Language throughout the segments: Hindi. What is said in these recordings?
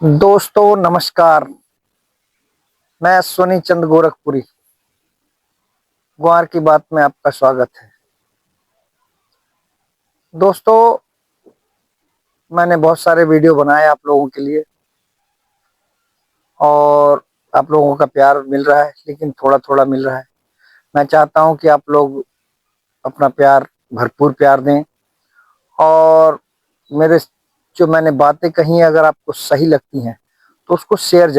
दोस्तों नमस्कार। मैं सोनी चंद गोरखपुरी ग्वार की बात में आपका स्वागत है। दोस्तों, मैंने बहुत सारे वीडियो बनाए आप लोगों के लिए और आप लोगों का प्यार मिल रहा है, लेकिन थोड़ा थोड़ा मिल रहा है। मैं चाहता हूं कि आप लोग अपना प्यार, भरपूर प्यार दें और मेरे जो मैंने बातें कही हैं, अगर आपको सही लगती हैं तो उसको शेयर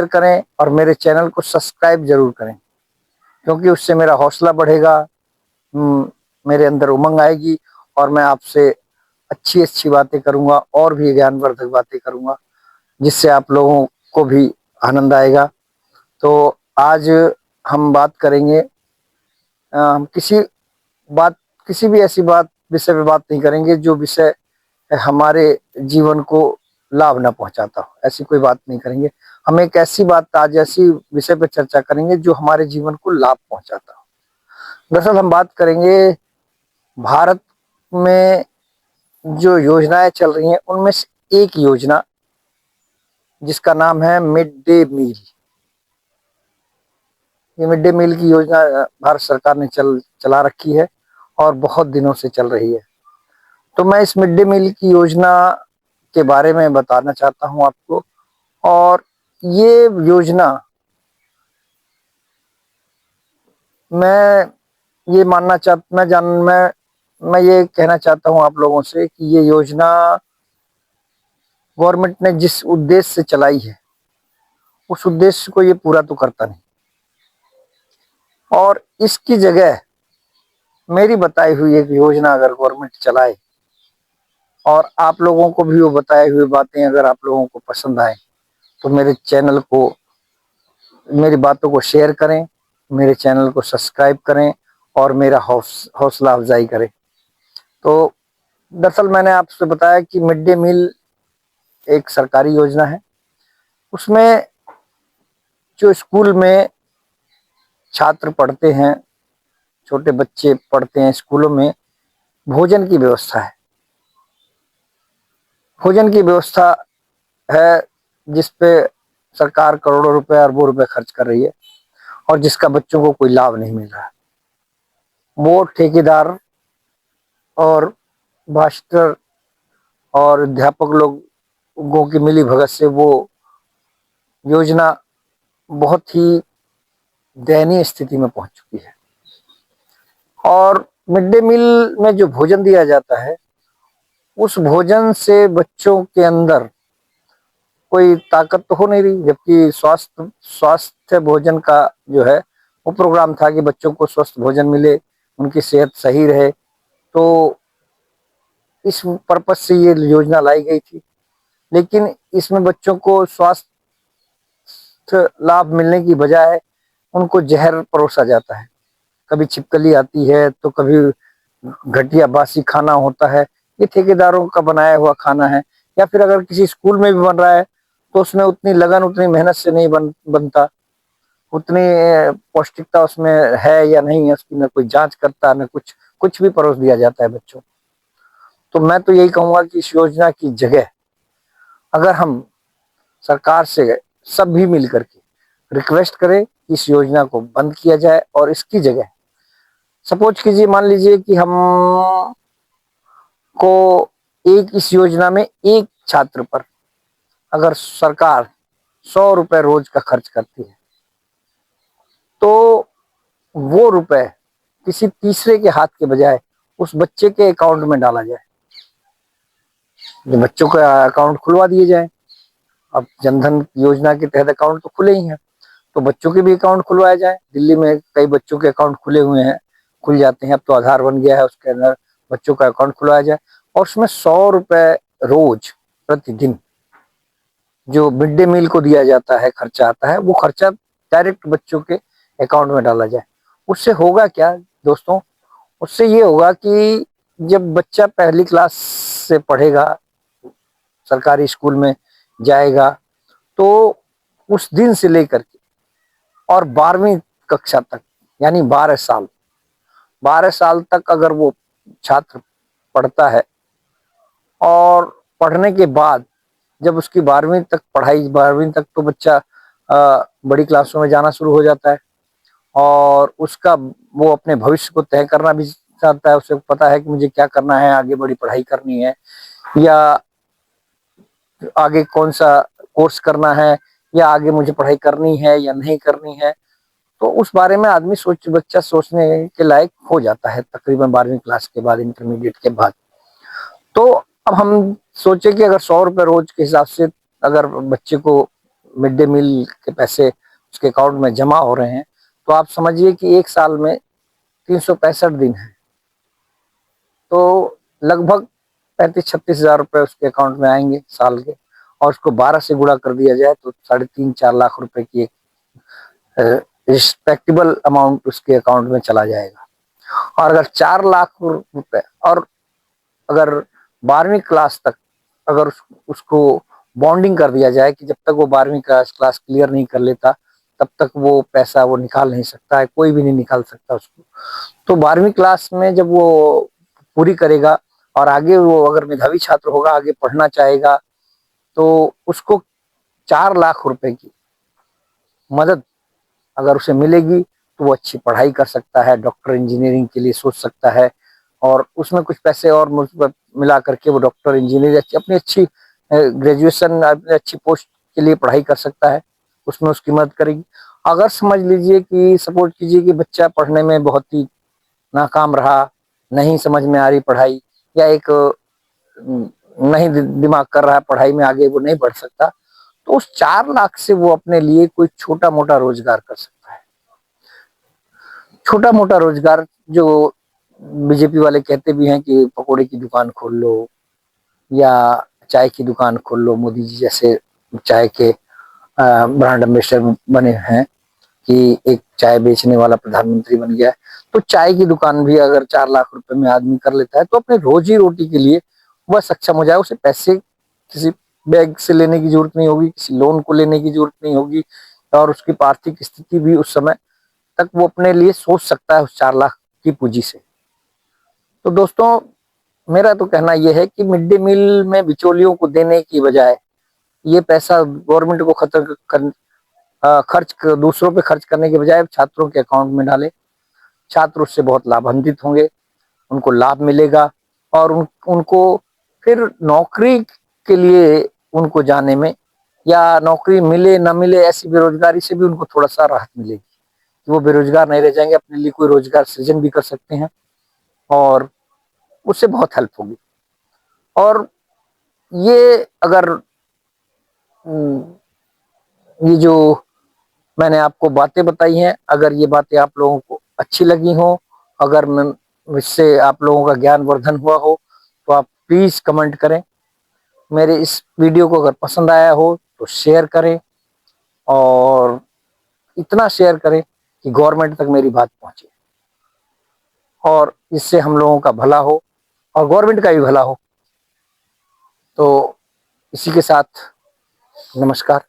करें और मेरे चैनल को सब्सक्राइब जरूर करें, क्योंकि उससे मेरा हौसला बढ़ेगा, मेरे अंदर उमंग आएगी और मैं आपसे अच्छी अच्छी बातें करूंगा और भी ज्ञानवर्धक बातें करूंगा, जिससे आप लोगों को भी आनंद आएगा। तो आज हम बात करेंगे, हम बात किसी भी ऐसी विषय पे बात नहीं करेंगे जो विषय हमारे जीवन को लाभ ना पहुंचाता हो। ऐसी कोई बात नहीं करेंगे। हम एक ऐसी विषय पर चर्चा करेंगे जो हमारे जीवन को लाभ पहुंचाता हो। दरअसल हम बात करेंगे भारत में जो योजनाएं चल रही हैं उनमें से एक योजना, जिसका नाम है मिड डे मील। ये मिड डे मील की योजना भारत सरकार ने चला रखी है और बहुत दिनों से चल रही है। तो मैं इस मिड डे मील की योजना के बारे में बताना चाहता हूं आपको। और ये योजना, मैं ये मानना चाह मैं जान मैं ये कहना चाहता हूं आप लोगों से कि ये योजना गवर्नमेंट ने जिस उद्देश्य से चलाई है उस उद्देश्य को ये पूरा तो करता नहीं, और इसकी जगह मेरी बताई हुई एक योजना अगर गवर्नमेंट चलाए और आप लोगों को भी वो बताई हुई बातें अगर आप लोगों को पसंद आए, तो मेरी बातों को शेयर करें, मेरे चैनल को सब्सक्राइब करें और मेरा हौसला अफजाई करें। तो दरअसल मैंने आपसे बताया कि मिड डे मील एक सरकारी योजना है। उसमें जो स्कूल में छात्र पढ़ते हैं, छोटे बच्चे पढ़ते हैं, स्कूलों में भोजन की व्यवस्था है। भोजन की व्यवस्था है जिस पे सरकार करोड़ों रुपए, अरबों रुपए खर्च कर रही है और जिसका बच्चों को कोई लाभ नहीं मिल रहा है। वो ठेकेदार और मास्टर और अध्यापक लोगों की मिली भगत से वो योजना बहुत ही दयनीय स्थिति में पहुंच चुकी है। और मिड डे मील में जो भोजन दिया जाता है, उस भोजन से बच्चों के अंदर कोई ताकत तो हो नहीं रही, जबकि स्वास्थ्य भोजन का जो है वो प्रोग्राम था कि बच्चों को स्वस्थ भोजन मिले, उनकी सेहत सही रहे। तो इस पर्पज से ये योजना लाई गई थी, लेकिन इसमें बच्चों को स्वास्थ्य लाभ मिलने की बजाय उनको जहर परोसा जाता है। कभी छिपकली आती है तो कभी घटिया बासी खाना होता है। ये ठेकेदारों का बनाया हुआ खाना है, या फिर अगर किसी स्कूल में भी बन रहा है तो उसमें उतनी लगन, उतनी मेहनत से नहीं बनता, उतनी पौष्टिकता उसमें है या नहीं है उसकी न कोई जांच करता, न कुछ कुछ भी परोस दिया जाता है बच्चों। तो मैं तो यही कहूंगा कि इस योजना की जगह अगर हम सरकार से सब भी मिल करके रिक्वेस्ट करें कि इस योजना को बंद किया जाए और इसकी जगह सपोज कीजिए, मान लीजिए कि हम को इस योजना में एक छात्र पर अगर सरकार 100 रुपए रोज का खर्च करती है, तो वो रुपए किसी तीसरे के हाथ के बजाय उस बच्चे के अकाउंट में डाला जाए। जो बच्चों का अकाउंट खुलवा दिए जाए। अब जनधन योजना के तहत अकाउंट तो खुले ही हैं, तो बच्चों के भी अकाउंट खुलवाए जाए। दिल्ली में कई बच्चों के अकाउंट खुले हुए हैं, खुल जाते हैं। अब तो आधार बन गया है, उसके अंदर बच्चों का अकाउंट खुलवाया जाए और उसमें 100 रुपए रोज प्रतिदिन जो मिड डे मील को दिया जाता है, खर्चा आता है, वो खर्चा डायरेक्ट बच्चों के अकाउंट में डाला जाए। उससे होगा क्या दोस्तों? उससे ये होगा कि जब बच्चा पहली क्लास से पढ़ेगा, सरकारी स्कूल में जाएगा, तो उस दिन से लेकर के और 12वीं कक्षा तक, यानी 12 साल तक अगर वो छात्र पढ़ता है और पढ़ने के बाद जब उसकी 12वीं तक पढ़ाई, 12वीं तक तो बच्चा बड़ी क्लासों में जाना शुरू हो जाता है और उसका वो अपने भविष्य को तय करना भी चाहता है। उसे पता है कि मुझे क्या करना है, आगे बड़ी पढ़ाई करनी है या आगे कौन सा कोर्स करना है या आगे मुझे पढ़ाई करनी है या नहीं करनी है। तो उस बारे में आदमी बच्चा सोचने के लायक हो जाता है तकरीबन 12वीं क्लास के बाद, इंटरमीडिएट के बाद। तो अब हम सोचे कि अगर 100 रुपए रोज के हिसाब से अगर बच्चे को मिड डे मील के पैसे उसके अकाउंट में जमा हो रहे हैं, तो आप समझिए कि एक साल में 365 दिन है, तो लगभग 35-36 हजार रुपए उसके अकाउंट में आएंगे साल के। और उसको 12 से गुणा कर दिया जाए तो 3.5-4 लाख रुपए की एक रिस्पेक्टेबल अमाउंट उसके अकाउंट में चला जाएगा। और अगर 4 लाख रुपए, और अगर 12वीं क्लास तक अगर उसको बॉन्डिंग कर दिया जाए कि जब तक वो 12वीं क्लास क्लियर नहीं कर लेता तब तक वो पैसा वो निकाल नहीं सकता है, कोई भी नहीं निकाल सकता उसको। तो 12वीं क्लास में जब वो पूरी करेगा और आगे वो अगर मेधावी छात्र होगा, आगे पढ़ना चाहेगा, तो उसको 4 लाख रुपए की मदद अगर उसे मिलेगी तो वो अच्छी पढ़ाई कर सकता है, डॉक्टर इंजीनियरिंग के लिए सोच सकता है। और उसमें कुछ पैसे और मिला करके वो डॉक्टर इंजीनियर अपनी अच्छी ग्रेजुएशन, अपनी अच्छी पोस्ट के लिए पढ़ाई कर सकता है, उसमें उसकी मदद करेगी। अगर समझ लीजिए कि सपोर्ट कीजिए कि बच्चा पढ़ने में बहुत ही नाकाम रहा, नहीं समझ में आ रही पढ़ाई, या एक नहीं दिमाग कर रहा है पढ़ाई में, आगे वो नहीं बढ़ सकता, तो उस 4 लाख से वो अपने लिए कोई छोटा मोटा रोजगार कर सकता है। छोटा मोटा रोजगार जो बीजेपी वाले कहते भी हैं कि पकोड़े की दुकान खोल लो या चाय की दुकान खोल लो, मोदी जी जैसे चाय के ब्रांड एम्बेसडर बने हैं कि एक चाय बेचने वाला प्रधानमंत्री बन गया है। तो चाय की दुकान भी अगर 4 लाख रुपए में आदमी कर लेता है तो अपने रोजी रोटी के लिए वह सक्षम हो जाए। उसे पैसे किसी बैंक से लेने की जरूरत नहीं होगी, किसी लोन को लेने की जरूरत नहीं होगी, और उसकी आर्थिक स्थिति भी उस समय तक वो अपने लिए सोच सकता है उस 4 लाख की पूंजी से। तो दोस्तों, मेरा तो कहना यह है कि मिड डे मील में बिचौलियों को देने की बजाय ये पैसा गवर्नमेंट को खर्च दूसरों पे खर्च करने के बजाय छात्रों के अकाउंट में डाले। छात्र उससे बहुत लाभान्वित होंगे, उनको लाभ मिलेगा और उनको फिर नौकरी के लिए उनको जाने में, या नौकरी मिले ना मिले ऐसी बेरोजगारी से भी उनको थोड़ा सा राहत मिलेगी कि वो बेरोजगार नहीं रह जाएंगे, अपने लिए कोई रोजगार सृजन भी कर सकते हैं और उससे बहुत हेल्प होगी। और ये अगर ये जो मैंने आपको बातें बताई हैं, अगर ये बातें आप लोगों को अच्छी लगी हो, अगर इससे आप लोगों का ज्ञान वर्धन हुआ हो, तो आप प्लीज कमेंट करें। मेरे इस वीडियो को अगर पसंद आया हो तो शेयर करें, और इतना शेयर करें कि गवर्नमेंट तक मेरी बात पहुंचे और इससे हम लोगों का भला हो और गवर्नमेंट का भी भला हो। तो इसी के साथ नमस्कार।